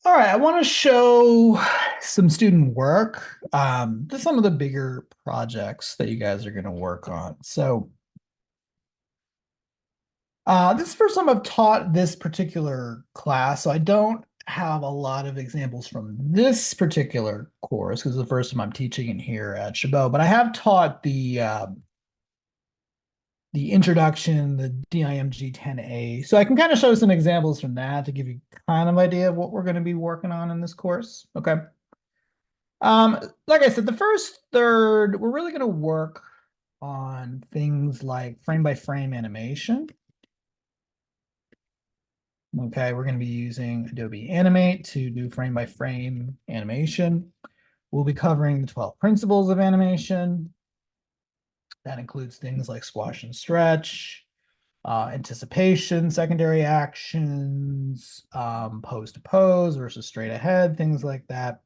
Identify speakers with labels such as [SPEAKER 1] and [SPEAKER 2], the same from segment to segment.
[SPEAKER 1] All right, I want to show some student work. Just some of the bigger projects that you guys are going to work on. This is the first time I've taught this particular class, so I don't have a lot of examples from this particular course because it's the first time I'm teaching it here at Chabot. But I have taught the introduction, the DIMG 10A, so I can kind of show some examples from that to give you kind of idea of what we're going to be working on in this course. Okay. Like I said, the first third, we're really going to work on things like frame by frame animation. Okay, we're going to be using Adobe Animate to do frame by frame animation. We'll be covering the 12 principles of animation. That includes things like squash and stretch, anticipation, secondary actions, pose to pose versus straight ahead, things like that.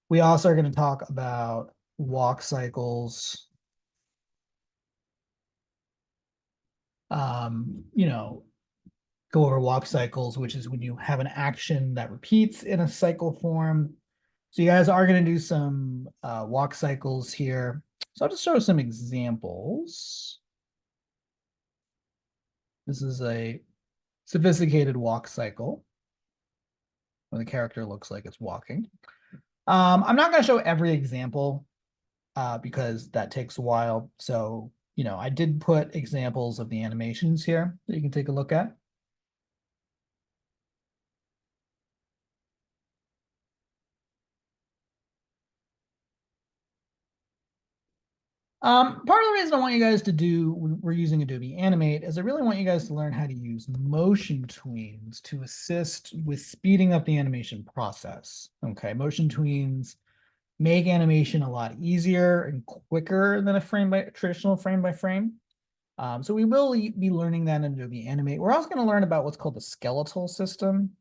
[SPEAKER 1] We also are going to talk about walk cycles, you know, go over walk cycles, which is when you have an action that repeats in a cycle form. So you guys are going to do some walk cycles here. So I'll just show some examples. This is a sophisticated walk cycle where the character looks like it's walking. I'm not going to show every example because that takes a while. So, I did put examples of the animations here that you can take a look at. Part of the reason I want you guys to do when we're using Adobe Animate is I really want you guys to learn how to use motion tweens to assist with speeding up the animation process. Okay, motion tweens make animation a lot easier and quicker than a traditional frame by frame. So we will be learning that in Adobe Animate. We're also going to learn about what's called the skeletal system,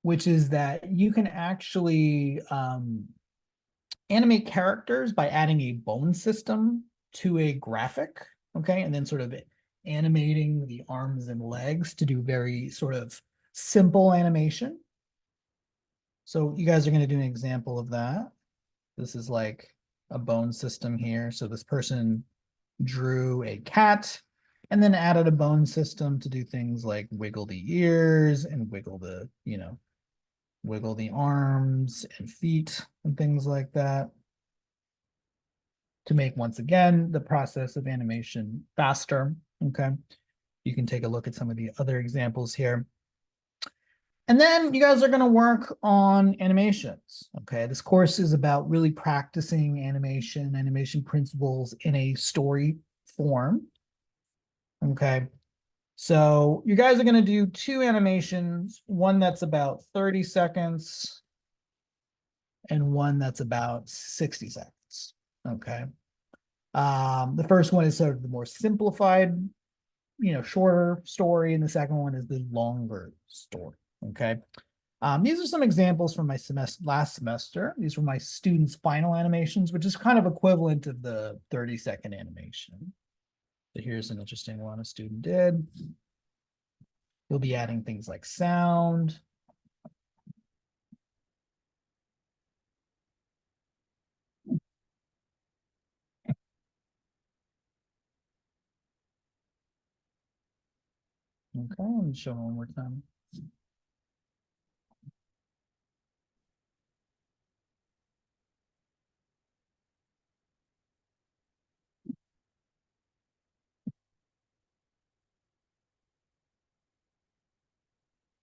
[SPEAKER 1] which is that you can actually animate characters by adding a bone system to a graphic, okay, and then sort of animating the arms and legs to do very sort of simple animation. So you guys are going to do an example of that. This is like a bone system here. So this person drew a cat and then added a bone system to do things like wiggle the ears and wiggle the arms and feet and things like that to make, once again, the process of animation faster. Okay. You can take a look at some of the other examples here. And then you guys are going to work on animations. Okay. This course is about really practicing animation principles in a story form. Okay. So you guys are going to do two animations, one that's about 30 seconds and one that's about 60 seconds. Okay. The first one is sort of the more simplified, shorter story, and the second one is the longer story. Okay. These are some examples from my last semester. These were my students' final animations, which is kind of equivalent of the 30-second animation. So here's an interesting one a student did. You'll be adding things like sound. Okay, let me show one more time.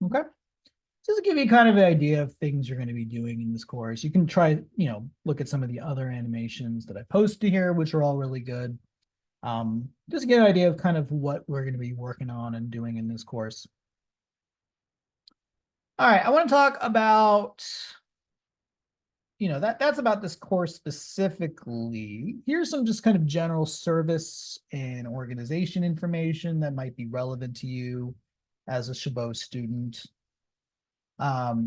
[SPEAKER 1] Okay. Just to give you kind of an idea of things you're going to be doing in this course, you can try, look at some of the other animations that I posted here, which are all really good. Just to get an idea of kind of what we're going to be working on and doing in this course. All right, I want to talk about, that's about this course specifically. Here's some just kind of general service and organization information that might be relevant to you as a Chabot student. If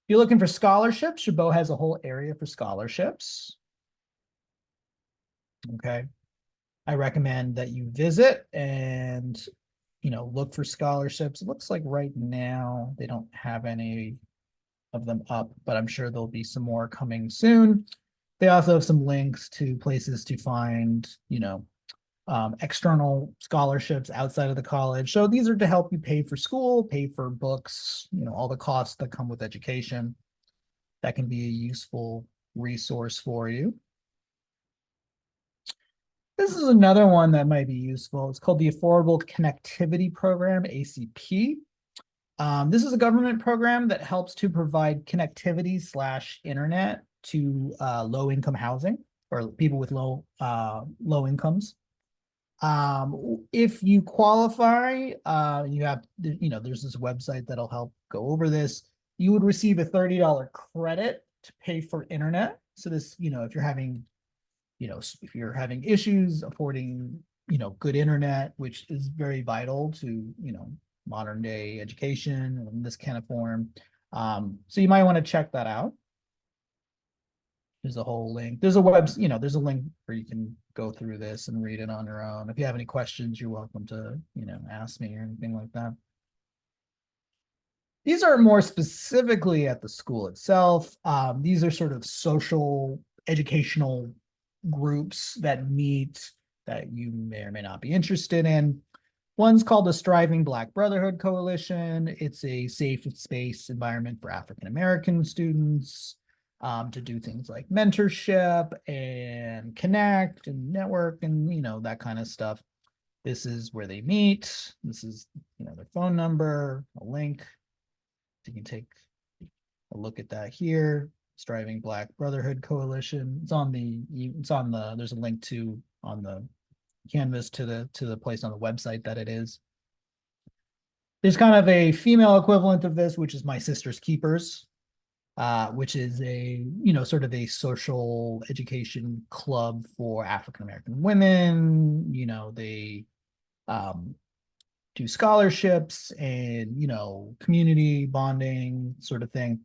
[SPEAKER 1] you're looking for scholarships, Chabot has a whole area for scholarships. Okay. I recommend that you visit and, look for scholarships. It looks like right now they don't have any of them up, but I'm sure there'll be some more coming soon. They also have some links to places to find, external scholarships outside of the college. So these are to help you pay for school, pay for books, all the costs that come with education. That can be a useful resource for you. This is another one that might be useful. It's called the Affordable Connectivity Program, ACP. This is a government program that helps to provide connectivity / internet to low-income housing or people with low incomes. If you qualify, there's this website that'll help go over this. You would receive a $30 credit to pay for internet. So this, if you're having issues affording, good internet, which is very vital to, modern day education in this kind of form. So you might want to check that out. There's a whole link. There's a link where you can go through this and read it on your own. If you have any questions, you're welcome to, ask me or anything like that. These are more specifically at the school itself. These are sort of social educational groups that meet that you may or may not be interested in. One's called the Striving Black Brotherhood Coalition. It's a safe space environment for African American students to do things like mentorship and connect and network and that kind of stuff. This is where they meet. This is their phone number, a link. You can take a look at that here. Striving Black Brotherhood Coalition. There's a link on the canvas to the place on the website that it is. There's kind of a female equivalent of this, which is My Sister's Keepers, which is a sort of a social education club for African American women. They do scholarships and community bonding sort of thing.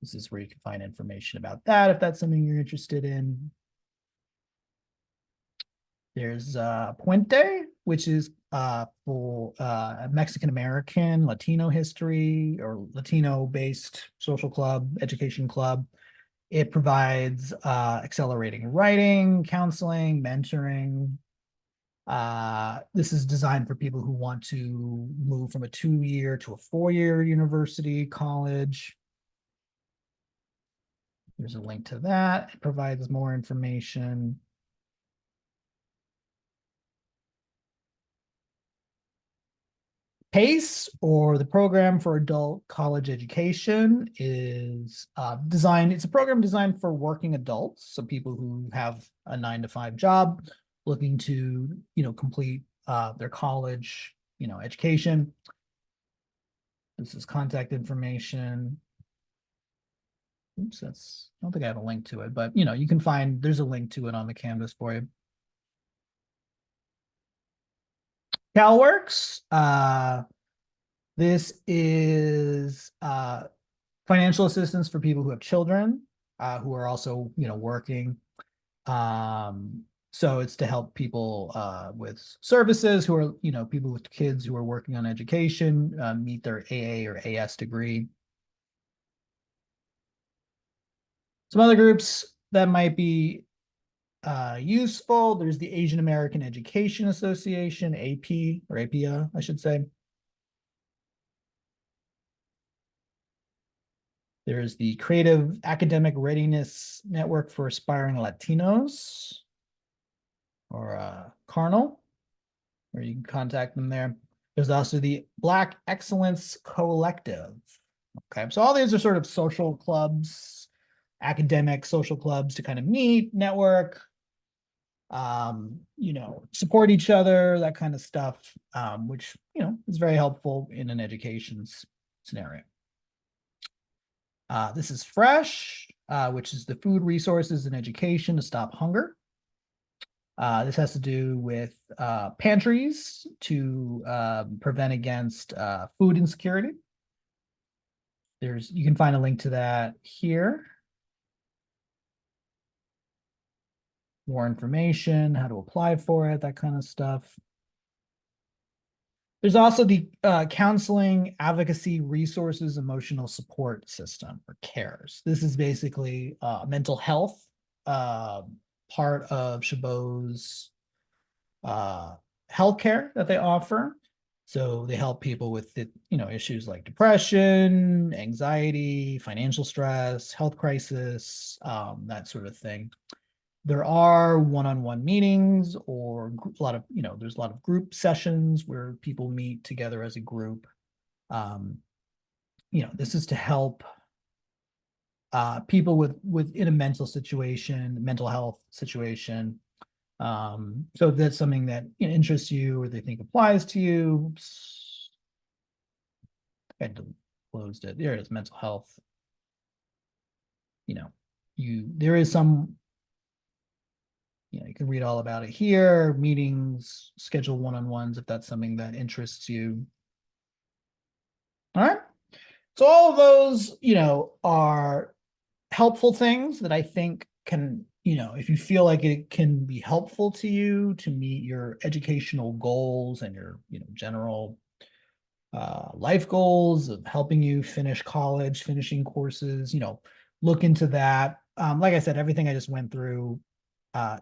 [SPEAKER 1] This is where you can find information about that if that's something you're interested in. There's Puente, which is for Mexican American, Latino history or Latino-based social club, education club. It provides accelerating writing, counseling, mentoring. This is designed for people who want to move from a 2-year to a 4-year university, college. There's a link to that. It provides more information. PACE, or the Program for Adult College Education, is designed. It's a program designed for working adults, so people who have a 9-to-5 job, looking to complete their college education. This is contact information. Oops, I don't think I have a link to it, but you can find, there's a link to it on the canvas for you. CalWorks, this is financial assistance for people who have children who are also working. So it's to help people with services who are people with kids who are working on education meet their AA or AS degree. Some other groups that might be useful. There's the Asian American Education Association, AP or APA, I should say. There's the Creative Academic Readiness Network for Aspiring Latinos, or Carnal, where you can contact them there. There's also the Black Excellence Collective. Okay, so all these are sort of social clubs, academic social clubs to kind of meet, network, support each other, that kind of stuff, which, is very helpful in an education scenario. This is FRESH, which is the Food Resources and Education to Stop Hunger. This has to do with pantries to prevent against food insecurity. You can find a link to that here. More information, how to apply for it, that kind of stuff. There's also the Counseling Advocacy Resources Emotional Support System, or CARES. This is basically mental health part of Chabot's healthcare that they offer. So they help people with issues like depression, anxiety, financial stress, health crisis, that sort of thing. There are one-on-one meetings or a lot of, there's a lot of group sessions where people meet together as a group. This is to help people within a mental health situation. So if that's something that interests you or they think applies to you. Oops, I closed it. There it is, mental health. There is some, you can read all about it here, meetings, schedule one-on-ones if that's something that interests you. All right. So all of those, are helpful things that I think can, if you feel like it can be helpful to you to meet your educational goals and your, general life goals of helping you finish college, finishing courses, look into that. Like I said, everything I just went through,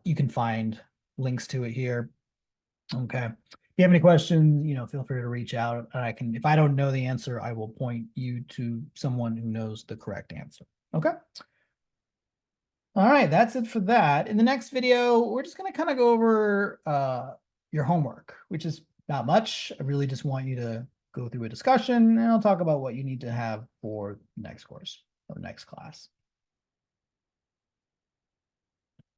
[SPEAKER 1] you can find links to it here. Okay. If you have any questions, feel free to reach out. And if I don't know the answer, I will point you to someone who knows the correct answer. Okay. All right, that's it for that. In the next video, we're just going to kind of go over your homework, which is not much. I really just want you to go through a discussion, and I'll talk about what you need to have for next course or next class.